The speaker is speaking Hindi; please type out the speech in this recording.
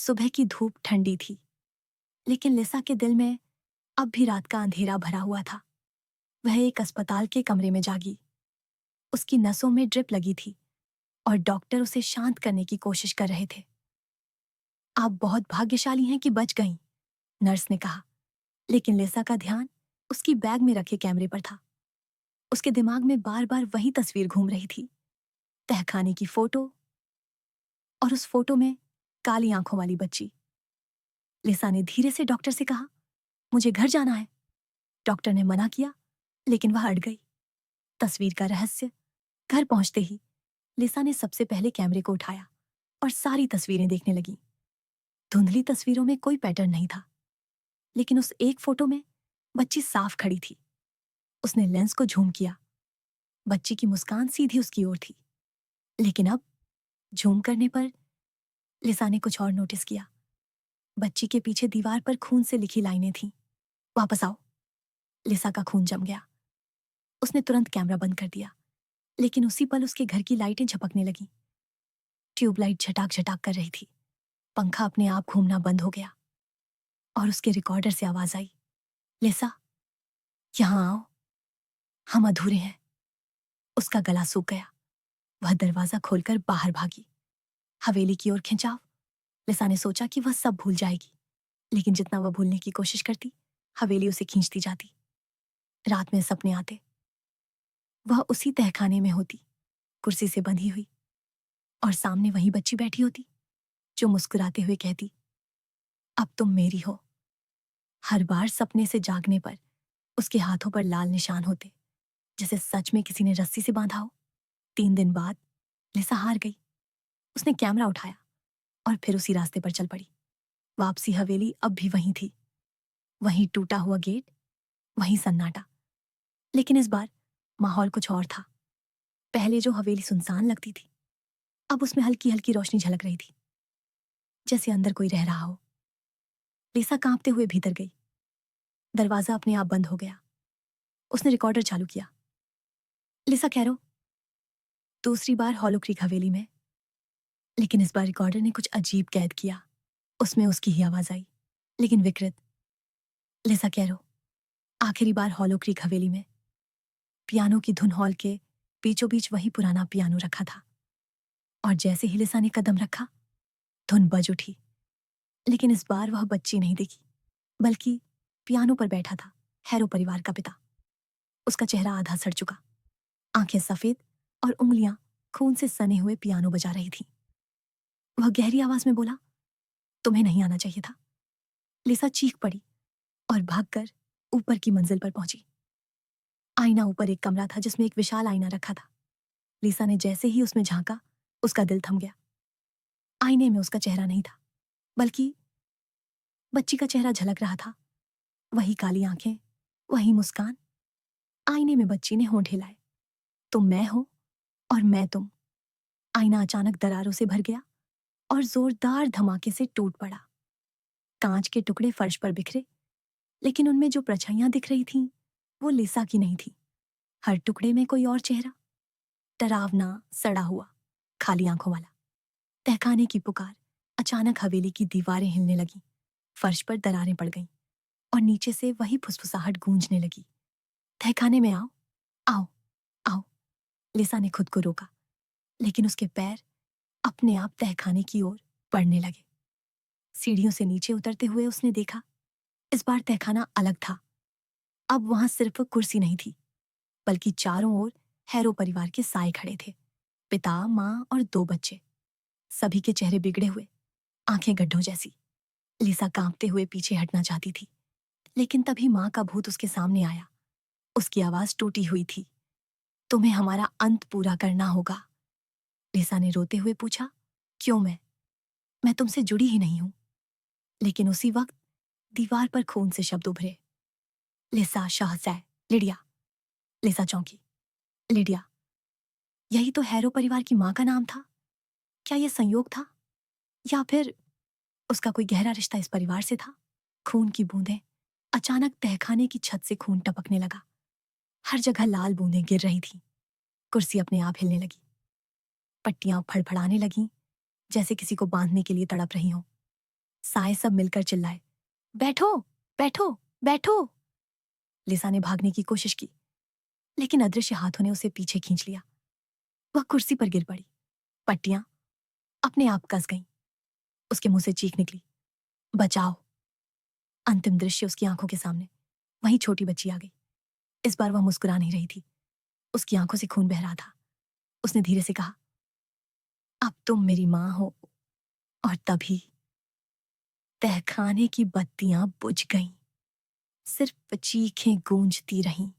सुबह की धूप ठंडी थी, लेकिन लिसा के दिल में अब भी रात का अंधेरा भरा हुआ था। वह एक अस्पताल के कमरे में जागी। उसकी नसों में ड्रिप लगी थी और डॉक्टर उसे शांत करने की कोशिश कर रहे थे। आप बहुत भाग्यशाली हैं कि बच गईं, नर्स ने कहा। लेकिन लिसा का ध्यान उसकी बैग में रखे कैमरे पर था। उसके दिमाग में बार बार वही तस्वीर घूम रही थी, तहखाने की फोटो, और उस फोटो में काली आंखों वाली बच्ची। लिसा ने धीरे से डॉक्टर से कहा, मुझे घर जाना है। डॉक्टर ने मना किया, लेकिन वह अड़ गई। तस्वीर का रहस्य। घर पहुंचते ही लिसा ने सबसे पहले कैमरे को उठाया और सारी तस्वीरें देखने लगी। धुंधली तस्वीरों में कोई पैटर्न नहीं था, लेकिन उस एक फोटो में बच्ची साफ खड़ी थी। उसने लेंस को झूम किया। बच्ची की मुस्कान सीधी उसकी ओर थी। लेकिन अब झूम करने पर लिसा ने कुछ और नोटिस किया। बच्ची के पीछे दीवार पर खून से लिखी लाइनें थीं, वापस आओ। लिसा का खून जम गया। उसने तुरंत कैमरा बंद कर दिया, लेकिन उसी पल उसके घर की लाइटें झपकने लगीं। ट्यूबलाइट झटाक झटाक कर रही थी। पंखा अपने आप घूमना बंद हो गया और उसके रिकॉर्डर से आवाज आई, लिसा, यहां आओ, हम अधूरे हैं। उसका गला सूख गया। वह दरवाजा खोलकर बाहर भागी। हवेली की ओर खिंचाव। लिसा ने सोचा कि वह सब भूल जाएगी, लेकिन जितना वह भूलने की कोशिश करती, हवेली उसे खींचती जाती। रात में सपने आते। वह उसी तहखाने में होती, कुर्सी से बंधी हुई, और सामने वही बच्ची बैठी होती जो मुस्कुराते हुए कहती, अब तुम मेरी हो। हर बार सपने से जागने पर उसके हाथों पर लाल निशान होते, जैसे सच में किसी ने रस्सी से बांधा हो। 3 दिन बाद लिसा हार गई। उसने कैमरा उठाया और फिर उसी रास्ते पर चल पड़ी। वापसी हवेली अब भी वहीं थी। वहीं टूटा हुआ गेट, वहीं सन्नाटा। लेकिन इस बार माहौल कुछ और था। पहले जो हवेली सुनसान लगती थी, अब उसमें हल्की हल्की रोशनी झलक रही थी, जैसे अंदर कोई रह रहा हो। लिसा कांपते हुए भीतर गई। दरवाजा अपने आप बंद हो गया। उसने रिकॉर्डर चालू किया। लिसा कैरो, दूसरी बार हॉलो क्रीक हवेली में। लेकिन इस बार रिकॉर्डर ने कुछ अजीब कैद किया। उसमें उसकी ही आवाज आई, लेकिन विकृत। लिसा कैरो, आखिरी बार हॉलो क्रीक हवेली में। पियानो की धुन हॉल के बीचों बीच वही पुराना पियानो रखा था, और जैसे ही लिसा ने कदम रखा, धुन बज उठी। लेकिन इस बार वह बच्ची नहीं दिखी, बल्कि पियानो पर बैठा था हैरो परिवार का पिता। उसका चेहरा आधा सड़ चुका, आंखें सफेद और उंगलियां खून से सने हुए पियानो बजा रही थी। वह गहरी आवाज में बोला, तुम्हें नहीं आना चाहिए था। लिसा चीख पड़ी और भागकर ऊपर की मंजिल पर पहुंची। आईना ऊपर एक कमरा था जिसमें एक विशाल आईना रखा था। लिसा ने जैसे ही उसमें झांका, उसका दिल थम गया। आईने में उसका चेहरा नहीं था, बल्कि बच्ची का चेहरा झलक रहा था। वही काली आंखें, वही मुस्कान। आईने में बच्ची ने होंठ हिलाए, तुम मैं हो और मैं तुम। आईना अचानक दरारों से भर गया और जोरदार धमाके से टूट पड़ा। कांच के टुकड़े फर्श पर बिखरे, लेकिन उनमें जो परछाइयां दिख रही थीं, वो लिसा की नहीं थी। हर टुकड़े में कोई और चेहरा, डरावना, सड़ा हुआ, खाली आंखों वाला। तहखाने की पुकार। अचानक हवेली की दीवारें हिलने लगीं, फर्श पर दरारें पड़ गईं, और नीचे से वही फुसफुसाहट गूंजने लगी, तहखाने में आओ, आओ, आओ। लिसा ने खुद को रोका, लेकिन उसके पैर अपने आप तहखाने की ओर बढ़ने लगे। सीढ़ियों से नीचे उतरते हुए उसने देखा, इस बार तहखाना अलग था। अब वहां सिर्फ कुर्सी नहीं थी, बल्कि चारों ओर हैरो परिवार के साए खड़े थे। पिता, माँ और 2 बच्चे। सभी के चेहरे बिगड़े हुए, आंखें गड्ढों जैसी। लिसा कांपते हुए पीछे हटना चाहती थी, लेकिन तभी माँ का भूत उसके सामने आया। उसकी आवाज टूटी हुई थी, तुम्हें हमारा अंत पूरा करना होगा। लिसा ने रोते हुए पूछा, क्यों? मैं तुमसे जुड़ी ही नहीं हूं। लेकिन उसी वक्त दीवार पर खून से शब्द उभरे, लिसा शाहजै, लिडिया। लिसा चौंकी। लिडिया, यही तो हैरो परिवार की माँ का नाम था। क्या यह संयोग था, या फिर उसका कोई गहरा रिश्ता इस परिवार से था? खून की बूंदें। अचानक तहखाने की छत से खून टपकने लगा। हर जगह लाल बूंदें गिर रही थीं। कुर्सी अपने आप हिलने लगी। पट्टियां फड़फड़ाने लगीं, जैसे किसी को बांधने के लिए तड़प रही हों। साए सब मिलकर चिल्लाए, बैठो, बैठो, बैठो। लिसा ने भागने की कोशिश की, लेकिन अदृश्य हाथों ने उसे पीछे खींच लिया। वह कुर्सी पर गिर पड़ी। पट्टियां अपने आप कस गईं। उसके मुंह से चीख निकली, बचाओ। अंतिम दृश्य उसकी आंखों के सामने। वहीं छोटी बच्ची आ गई। इस बार वह मुस्कुरा नहीं रही थी, उसकी आंखों से खून बह रहा था। उसने धीरे से कहा, अब तुम मेरी मां हो। और तभी तहखाने की बत्तियां बुझ गईं। सिर्फ चीखें गूंजती रहीं।